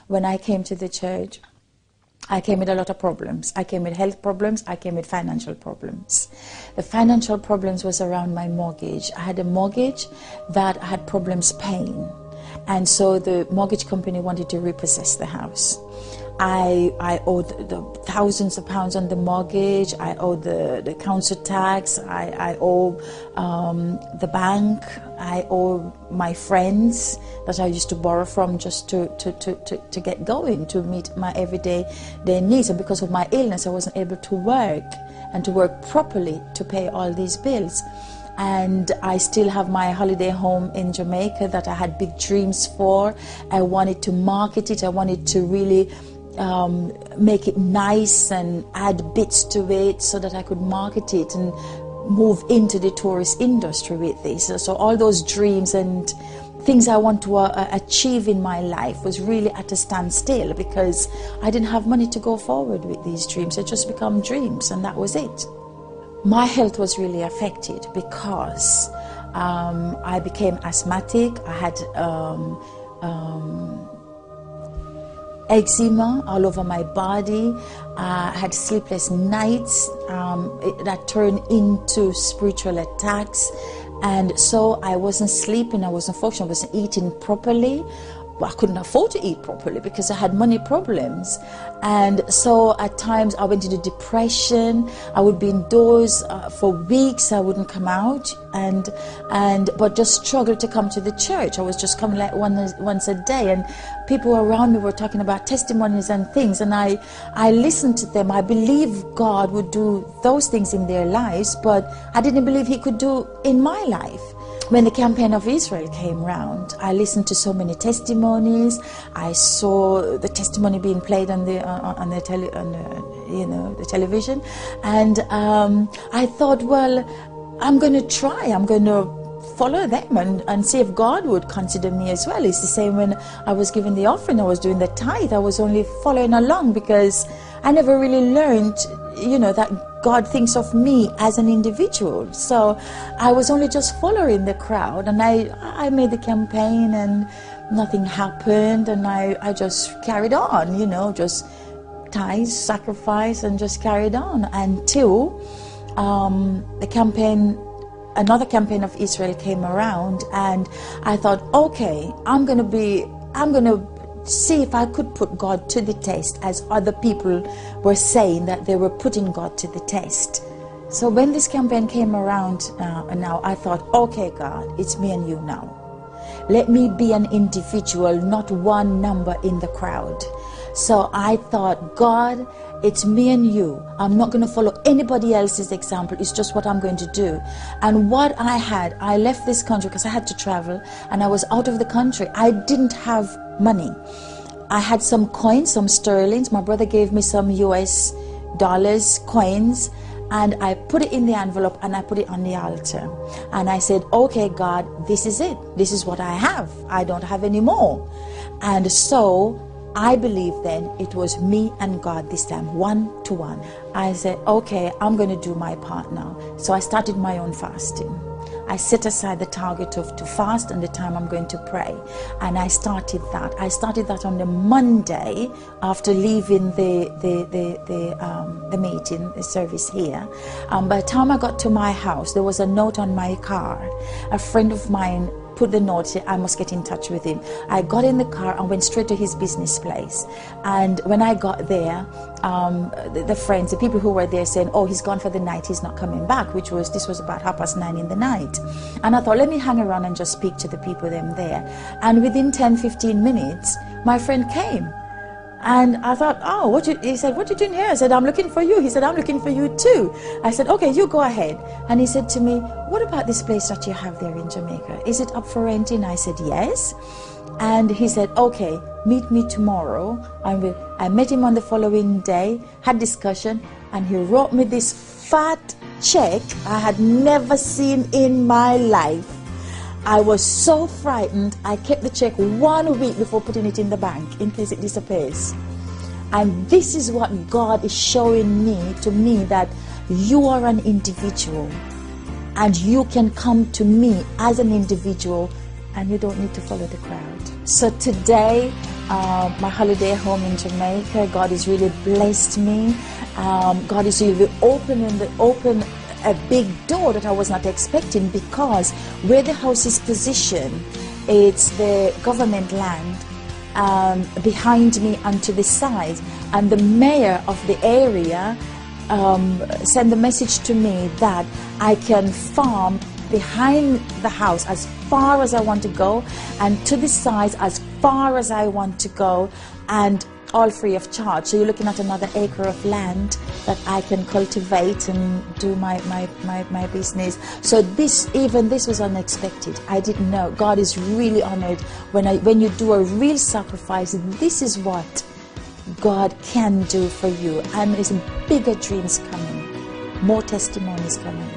when I came to the church, I came with a lot of problems. I came with health problems. I came with financial problems. The financial problems was around my mortgage. I had a mortgage that had problems paying. And so the mortgage company wanted to repossess the house. I owed the thousands of pounds on the mortgage. I owed the council tax. I owe the bank. I owe my friends that I used to borrow from just to get going, to meet my everyday needs. And because of my illness, I wasn't able to work and to work properly to pay all these bills. And I still have my holiday home in Jamaica that I had big dreams for. I wanted to market it. I wanted to really make it nice and add bits to it so that I could market it and move into the tourist industry with this. So all those dreams and things I want to achieve in my life was really at a standstill because I didn't have money to go forward with these dreams. They just become dreams, and that was it. My health was really affected because I became asthmatic. I had eczema all over my body. I had sleepless nights that turned into spiritual attacks. And so I wasn't sleeping, I wasn't functioning, I wasn't eating properly. I couldn't afford to eat properly because I had money problems. And so at times I went into depression. I would be indoors for weeks. I wouldn't come out but just struggled to come to the church. I was just coming like once a day, and people around me were talking about testimonies and things, and I listened to them. I believed God would do those things in their lives, but I didn't believe He could do in my life. When the campaign of Israel came round, I listened to so many testimonies. I saw the testimony being played on the television, and I thought, well, I'm going to try. I'm going to follow them and see if God would consider me as well. It's the same when I was giving the offering. I was doing the tithe. I was only following along because I never really learned, that God thinks of me as an individual. So I was only just following the crowd, and I made the campaign and nothing happened, and I just carried on, just tithe, sacrifice, and just carried on until another campaign of Israel came around, and I thought, okay, I'm going to see if I could put God to the test, as other people were saying that they were putting God to the test. So when this campaign came around now, I thought, okay, God, it's me and you now. Let me be an individual, not one number in the crowd. So I thought, God, it's me and you. I'm not going to follow anybody else's example. It's just what I'm going to do. And what I left this country because I had to travel, and I was out of the country. I didn't have money. I had some coins, some sterlings. My brother gave me some US dollars, coins, and I put it in the envelope and I put it on the altar. And I said, okay, God, this is it. This is what I have. I don't have any more. And so I believe then it was me and God this time, 1-to-1. I said, okay, I'm going to do my part now. So I started my own fasting. I set aside the target to fast and the time I'm going to pray. And I started that. I started that on the Monday after leaving the meeting, the service here. By the time I got to my house, there was a note on my car. A friend of mine put the note, I must get in touch with him. I got in the car and went straight to his business place. And when I got there, the friends, the people who were there saying, oh, he's gone for the night, he's not coming back, this was about 9:30 in the night. And I thought, let me hang around and just speak to the people them there. And within 10-15 minutes, my friend came. And I thought, oh, he said, what are you doing here? I said, I'm looking for you. He said, I'm looking for you too. I said, okay, you go ahead. And he said to me, what about this place that you have there in Jamaica? Is it up for renting? I said, yes. And he said, okay, meet me tomorrow. I met him on the following day, had discussion, and he wrote me this fat check I had never seen in my life. I was so frightened, I kept the check 1 week before putting it in the bank in case it disappears. And this is what God is showing to me, that you are an individual and you can come to me as an individual and you don't need to follow the crowd. So today my holiday home in Jamaica. God has really blessed me. God is really open a big door that I was not expecting, because where the house is positioned, it's the government land behind me and to the side, and the mayor of the area sent the message to me that I can farm behind the house as far as I want to go, and to the sides as far as I want to go, and all free of charge. So you're looking at another acre of land that I can cultivate and do my business. So this was unexpected. I didn't know. God is really honored when you do a real sacrifice. This is what God can do for you, and there's bigger dreams coming, more testimonies coming.